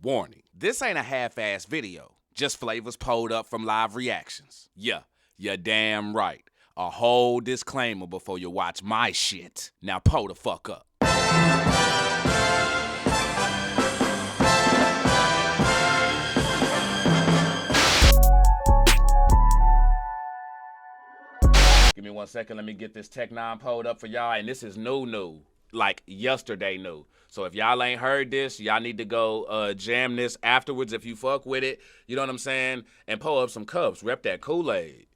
Warning, this ain't a half-ass video. Just flavors pulled up from live reactions. Yeah, you're damn right. A whole disclaimer before you watch my shit. Now pull the fuck up. Give me 1 second, let me get this N9ne pulled up for y'all, and this is new, like yesterday new. So if y'all ain't heard this, y'all need to go jam this afterwards if you fuck with it, you know what I'm saying, and pull up some cups, rep that Kool-Aid.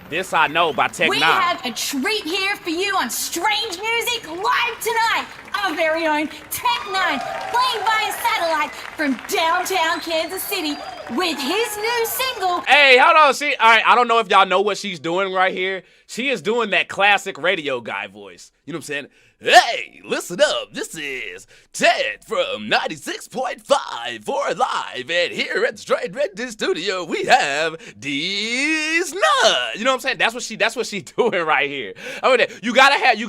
This I Know by N9ne. We have a treat here for you on Strange Music live tonight. Our very own N9ne playing via satellite from downtown Kansas City with his new single. Hey, hold on. All right, I don't know if y'all know what she's doing right here. She is doing that classic radio guy voice. You know what I'm saying? Hey, listen up. This is Ted from 96.5 for Live. And here at Straight Red Studio, we have N9ne. You know what I'm saying? That's what she doing right here. I mean, you gotta have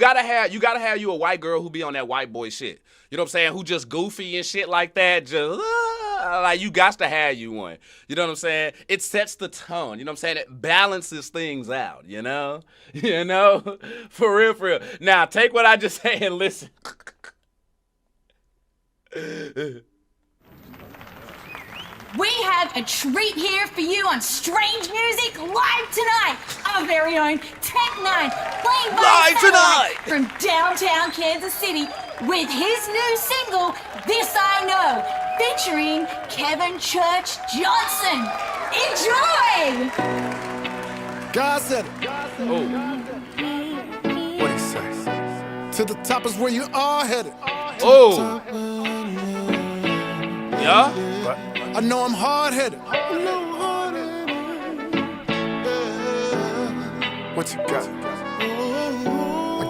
you a white girl who be on that white boy shit. You know what I'm saying? Who just goofy and shit like that. Just like you got to have you one. You know what I'm saying? It sets the tone. You know what I'm saying? It balances things out. You know? You know? For real, for real. Now take what I just said and listen. We have a treat here for you on Strange Music live tonight. Our very own N9ne playing via satellite from downtown Kansas City with his new single, This I Know, featuring Kevin Church Johnson. Enjoy! God said it. Oh. What he say? To the top is where you are headed. Oh. Yeah? I know I'm hard-headed. What you got? I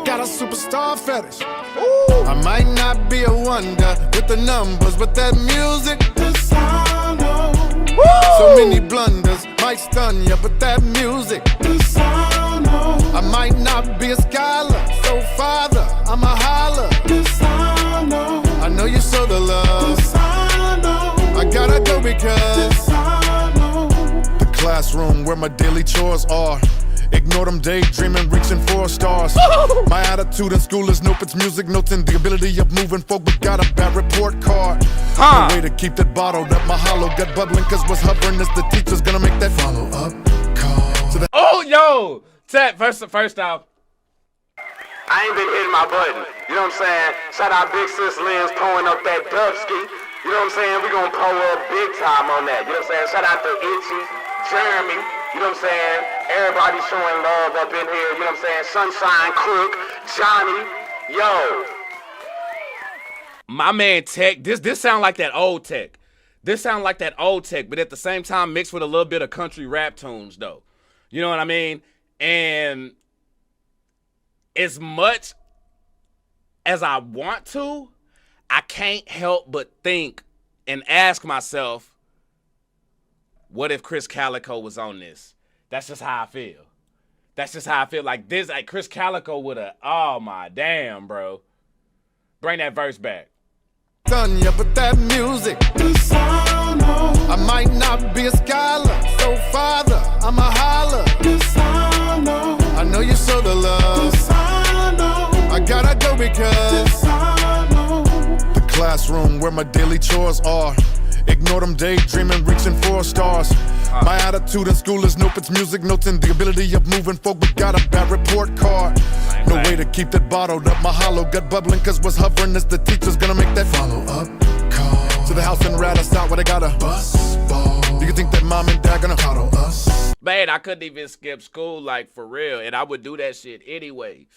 got a superstar fetish. I might not be a wonder with the numbers, but that music, the sound of so many blunders might stun you, but that music, the sound of I might not be a scholar, so father, I'm a holler. The sound of I know you show the love. The sound of I gotta go because the classroom where my daily chores are. Ignore them daydreaming, reaching for stars. My attitude in school is nope, it's music notes and the ability of moving forward. We got a bad report card. No way to keep that bottled up. My hollow gut bubbling cause what's hovering is the teacher's gonna make that follow up call. So Oh, yo! Ted, first off, I ain't been hitting my button. You know what I'm saying? Shout out Big Sis Lynn's pulling up that dubski. You know what I'm saying? We gonna pull up big time on that. You know what I'm saying? Shout out to Itchy, Jeremy. You know what I'm saying? Everybody showing love up in here. You know what I'm saying? Sunshine, Crook, Johnny, yo. my man Tech, this sound like that old Tech. This sound like that old Tech, but at the same time mixed with a little bit of country rap tunes though. You know what I mean? And as much as I want to, I can't help but think and ask myself, what if Chris Calico was on this? That's just how I feel. That's just how I feel. Like this, like Chris Calico would have, oh my damn, bro. Bring that verse back. Done ya, but that music, the sound of I might not be a scholar, so father, I'm a holler. The sound of I know you show the love. The sound of I gotta go because the sound of the classroom where my daily chores are. Ignore them daydreaming, reaching for stars. My attitude in school is nope, it's music notes and the ability of moving forward. Got a bad report card. No way to keep that bottled up. My hollow gut bubbling cause what's hovering is the teacher's gonna make that follow up call. To the house and rat us out where they got a bus ball. Do you think that mom and dad gonna coddle us? Man, I couldn't even skip school, like for real. And I would do that shit anyway.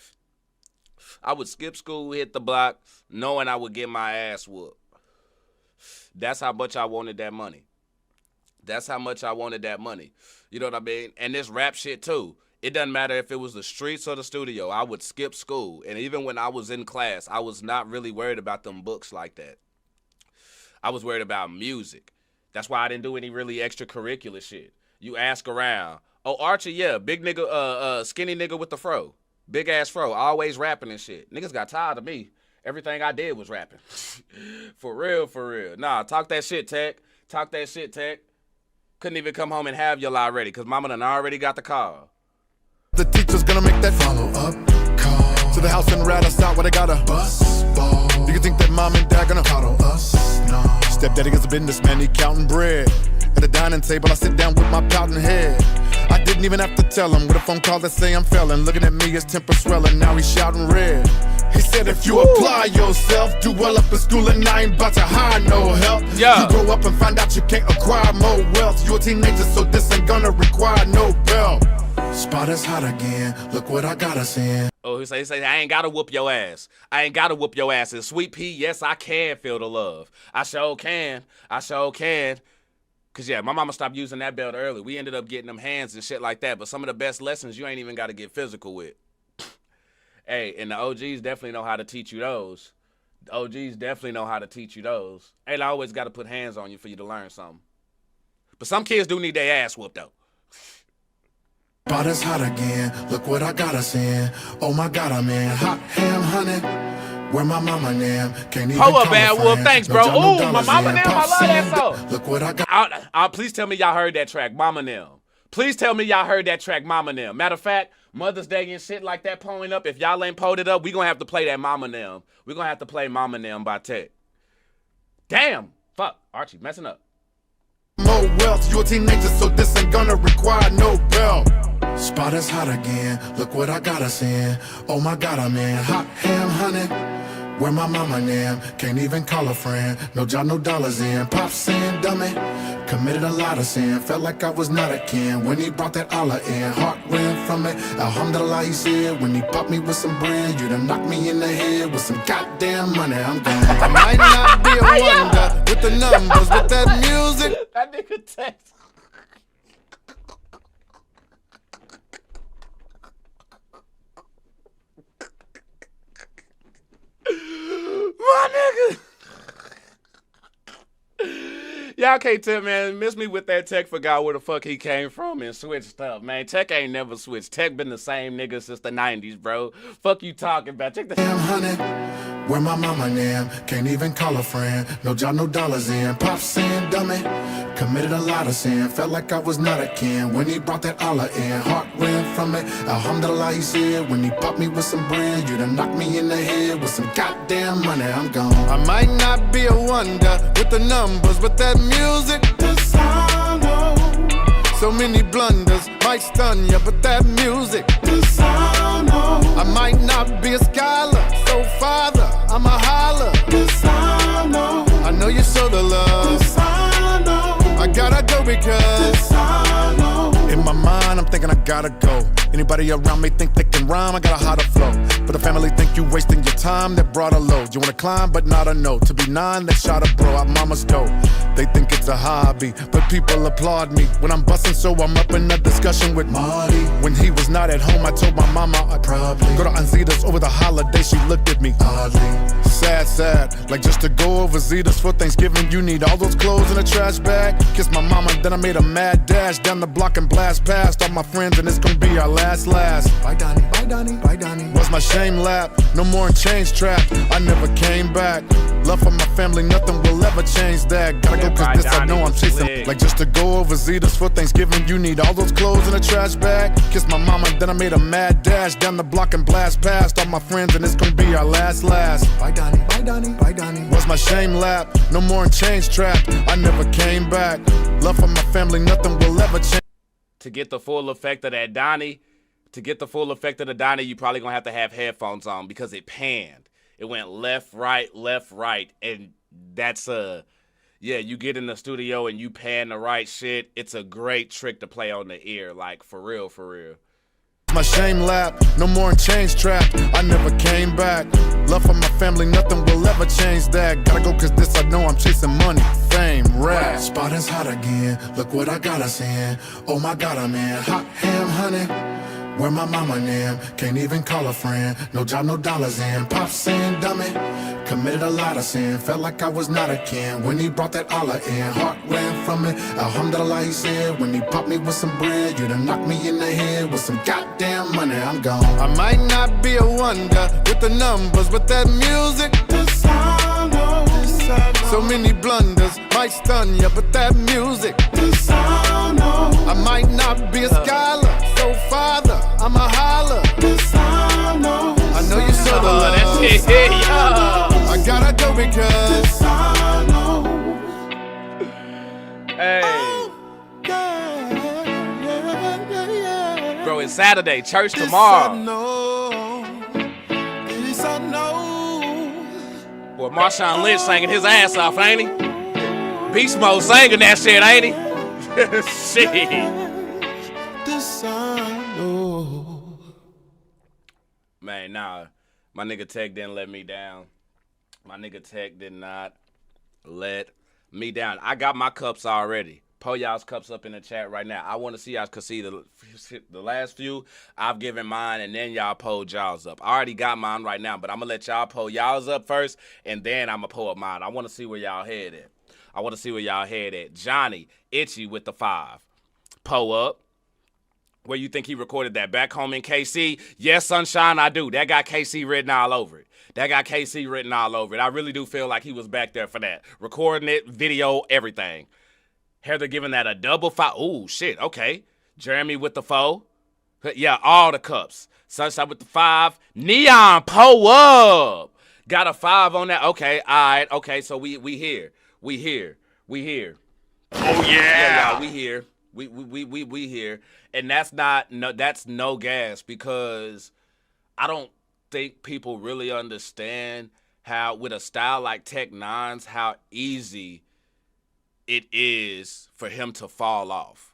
I would skip school, hit the block, knowing I would get my ass whooped. That's how much I wanted that money. That's how much I wanted that money. You know what I mean? And this rap shit too. It doesn't matter if it was the streets or the studio. I would skip school. And even when I was in class, I was not really worried about them books like that. I was worried about music. That's why I didn't do any really extracurricular shit. You ask around. Oh, Archie, yeah, big nigga, skinny nigga with the fro. Big ass fro, always rapping and shit. Niggas got tired of me. Everything I did was rapping. For real, for real. Nah, talk that shit, Tech. Talk that shit, Tech. Couldn't even come home and have your lie ready because mama done already got the call. The teacher's gonna make that follow-up call to the house and rat us out where they got a bus ball. Do you think that mom and dad gonna coddle us? No. Stepdaddy is a businessman, he counting bread. At the dining table, I sit down with my pouting head. I didn't even have to tell him with a phone call that say I'm failing. Looking at me, his temper swelling, now he's shouting red. He said if you apply yourself, do well up in school and I ain't about to hire no help. Yeah. You grow up and find out you can't acquire more wealth. You a teenager, so this ain't gonna require no belt. Spot is hot again, look what I got us in. Oh, he say, I ain't gotta whoop your ass. I ain't gotta whoop your ass. And Sweet Pea, yes, I can feel the love. I sure can. I sure can. Cause yeah, my mama stopped using that belt early. We ended up getting them hands and shit like that. But some of the best lessons you ain't even gotta get physical with. Hey, and the OGs definitely know how to teach you those. The OGs definitely know how to teach you those. Ain't always gotta put hands on you for you to learn something. But some kids do need their ass whooped though. Spot is hot again, look what I got us in. Oh my God, I'm in hot ham, honey. Where my mama nam can't even Hold up, call Bad a Wolf. friend. Thanks, No bro. job, no Ooh, my dollars mama in. nam. I Pop love that sand, song. look what I got. Please tell me y'all heard that track, Mama Nem. Please tell me y'all heard that track, Mama Nem. Matter of fact, Mother's Day and shit like that pulling up. If y'all ain't pulled it up, we gonna have to play that Mama Nem. We gonna have to play Mama Nem by Tech. Damn. Fuck. Archie, messing up. More wealth, you a teenager, so this ain't gonna require no belt. Spot is hot again, look what I got us in. Oh my God, I'm in hot ham, honey. Where my mama nam can't even call a friend. No job, no dollars in. Pop saying dummy, committed a lot of sin. Felt like I was not a kin when he brought that Allah in. Heart ran from it, alhamdulillah he said. When he popped me with some bread, you done knocked me in the head with some goddamn money. I'm gone. I might not be a wonder with the numbers, with that music. That nigga text. My nigga. Y'all can't tell, man. Miss me with that. Tech forgot where the fuck he came from and switched stuff, man. Tech ain't never switched. Tech been the same nigga since the 90s, bro. Fuck you talking about. Check the Damn, honey. Where my mama nam can't even call a friend. No job, no dollars in. Pop saying dummy, committed a lot of sin. Felt like I was not a kin when he brought that Allah in. Heart ran from it, alhamdulillah he said. When he popped me with some bread, you done knocked me in the head with some goddamn money. I'm gone. I might not be a wonder with the numbers, but that music, the sound of so many blunders might stun ya, but that music, the sound of I might not be a scholar, so father, I'm a holler. The sound of I know you show the love. The sound of I gotta go because the sound of in my mind I'm thinking I gotta go. Anybody around me think they can rhyme, I got a hotter flow. But the family think you wasting your time, that brought a load. You wanna climb, but not a no. To be 9, they shot a bro out mama's dough. They think it's a hobby, but people applaud me when I'm busting, so I'm up in a discussion with Marty. When he was not at home, I told my mama I'd probably go to Anzita's over the holiday. She looked at me oddly. Sad, sad, like just to go over Zeta's for Thanksgiving. You need all those clothes in a trash bag. Kiss my mama, then I made a mad dash down the block and blast past all my friends, and it's gonna be our last. Bye Donnie, bye Donnie, bye Donnie. Was my shame lap, no more in change trap. I never came back. Love for my family, nothing will ever change that. Gotta go cause this I know I'm chasing. Like just to go over Zeta's for Thanksgiving. You need all those clothes in a trash bag. Kiss my mama, then I made a mad dash down the block and blast past all my friends, and it's gonna be our last. Bye Donnie, bye Donnie, bye Donnie. Was my shame lap, no more in change trap. I never came back. Love for my family, nothing will ever change. To get the full effect of that Donnie, to get the full effect of the Donnie, you probably gonna have to have headphones on because it panned. It went left, right, and that's yeah, you get in the studio and you pan the right shit. It's a great trick to play on the ear, like for real, for real. My shame lap, no more in change trap. I never came back. Love for my family, nothing will ever change that. Gotta go cause this I know I'm chasing money, fame, rap. Spot is hot again, look what I got us in. Oh my God, I'm in hot ham, honey. Where my mama and them, can't even call a friend. No job, no dollars in. Pop saying dummy, committed a lot of sin. Felt like I was not a kin when he brought that Allah in. Heart ran from it, alhamdulillah he said. When he popped me with some bread, you done knocked me in the head with some goddamn money, I'm gone. I might not be a wonder with the numbers, but that music, the sound of so many blunders might stun ya, but that music, the sound of I might not be a scholar, so father, I'm a holler. The sound of I know you saw the love. That's it, yeah. I gotta go because the sound of Hey. Bro, it's Saturday, church tomorrow. Boy, Marshawn Lynch singing his ass off, ain't he? Beast Mode singing that shit, ain't he? Shit. Man, nah. My nigga Tech didn't let me down. My nigga Tech did not let me down. I got my cups already. Pull y'all's cups up in the chat right now. I want to see y'all, cause see the last few I've given mine, and then y'all pulled y'all's up. I already got mine right now, but I'm gonna let y'all pull y'all's up first, and then I'm gonna pull up mine. I want to see where y'all head at. Johnny Itchy with the 5. Pull up. Where you think he recorded that? Back home in KC? Yes, Sunshine, I do. That got KC written all over it. I really do feel like he was back there for that. Recording it, video, everything. Heather giving that a double 5. Ooh, shit, okay. Jeremy with the 4. Yeah, all the cups. Sunshine with the 5. Neon, pull up. Got a 5 on that. Okay, all right. Okay, so we here. We here. Oh, yeah, y'all, we here. We here. And that's no gas, because I don't think people really understand how, with a style like Tech N9ne's, how easy it is for him to fall off.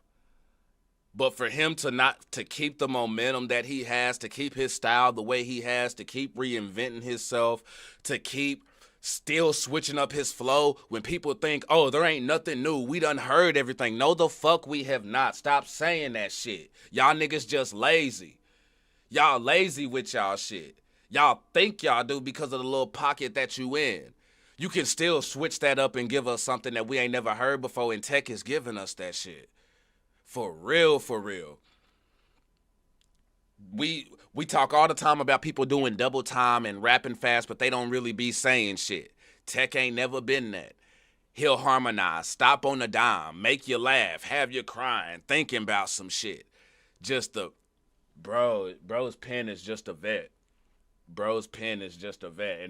But for him to keep the momentum that he has, to keep his style the way he has, to keep reinventing himself, to keep still switching up his flow when people think, oh, there ain't nothing new. We done heard everything. No, the fuck we have not. Stop saying that shit. Y'all niggas just lazy. Y'all lazy with y'all shit. Y'all think y'all do because of the little pocket that you in. You can still switch that up and give us something that we ain't never heard before, and Tech is giving us that shit. For real, for real. We talk all the time about people doing double time and rapping fast, but they don't really be saying shit. Tech ain't never been that. He'll harmonize, stop on the dime, make you laugh, have you crying, thinking about some shit. Just bro's pen is just a vet. And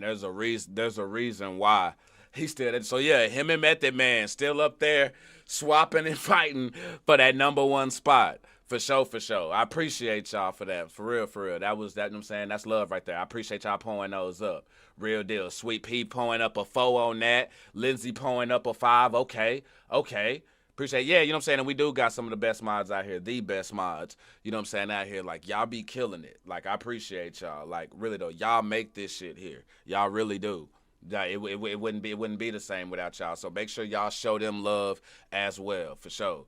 there's a reason why he still. So yeah, him and Method Man still up there swapping and fighting for that #1 spot. For sure. I appreciate y'all for that. For real. That was that, you know what I'm saying? That's love right there. I appreciate y'all pulling those up. Real deal. Sweet P pulling up a 4 on that. Lindsay pulling up a 5. Okay. Appreciate, yeah, you know what I'm saying? And we do got some of the best mods out here, the best mods, you know what I'm saying, out here. Like, y'all be killing it. Like, I appreciate y'all. Like, really, though, y'all make this shit here. Y'all really do. It wouldn't be the same without y'all. So make sure y'all show them love as well, for sure.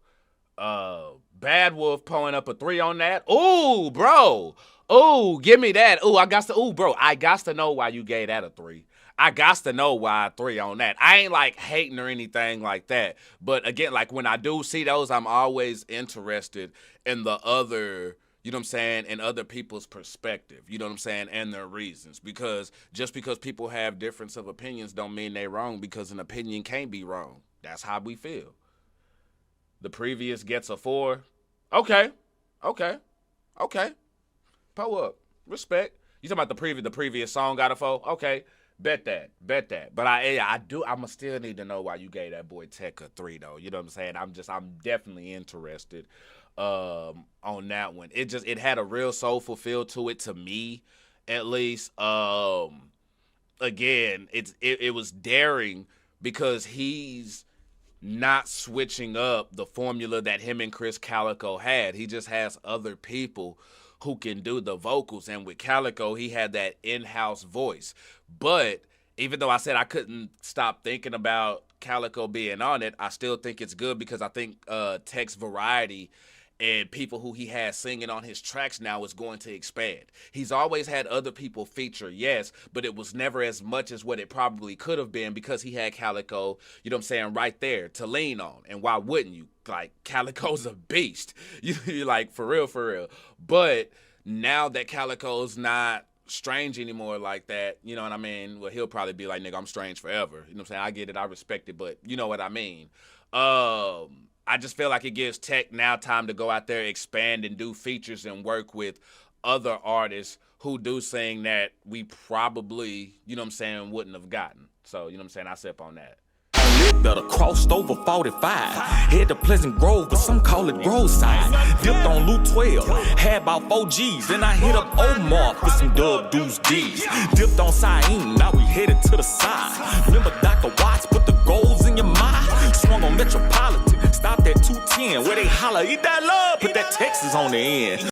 Bad Wolf pulling up a 3 on that. Ooh, bro. Ooh, give me that. Ooh, I got to know why you gave that a 3. I got to know why 3 on that. I ain't like hating or anything like that. But again, like when I do see those, I'm always interested in the other, you know what I'm saying, and other people's perspective, you know what I'm saying, and their reasons. Because just because people have difference of opinions don't mean they're wrong, because an opinion can't be wrong. That's how we feel. The previous gets a 4. Okay. Pull up. Respect. You talking about the previous song got a 4? Okay. Bet that. But I'ma still need to know why you gave that boy Tech a 3 though. You know what I'm saying? I'm definitely interested on that one. It had a real soulful feel to it, to me at least. Again, it was daring because he's not switching up the formula that him and Chris Calico had. He just has other people who can do the vocals. And with Calico, he had that in-house voice. But even though I said I couldn't stop thinking about Calico being on it, I still think it's good because I think Tech's variety and people who he has singing on his tracks now is going to expand. He's always had other people feature, yes, but it was never as much as what it probably could have been because he had Calico, you know what I'm saying, right there to lean on. And why wouldn't you? Like, Calico's a beast. You're like, for real. But now that Calico's not strange anymore like that, you know what I mean? Well, he'll probably be like, nigga, I'm strange forever. You know what I'm saying? I get it, I respect it, but you know what I mean. I just feel like it gives Tech now time to go out there, expand, and do features and work with other artists who do sing that we probably, you know what I'm saying, wouldn't have gotten. So, you know what I'm saying, I sip on that. Better crossed over 45. Head to Pleasant Grove, but some call it Groveside. Dipped on Loot 12, had about 4 G's. Then I hit up Omar for some Dub Deuce D's. Dipped on Syene, now we headed to the side. Remember Dr. Watts, put the goals in your mind. Swung on Metropolitan, stopped at 210, where they holler, eat that love, put that Texas on the end.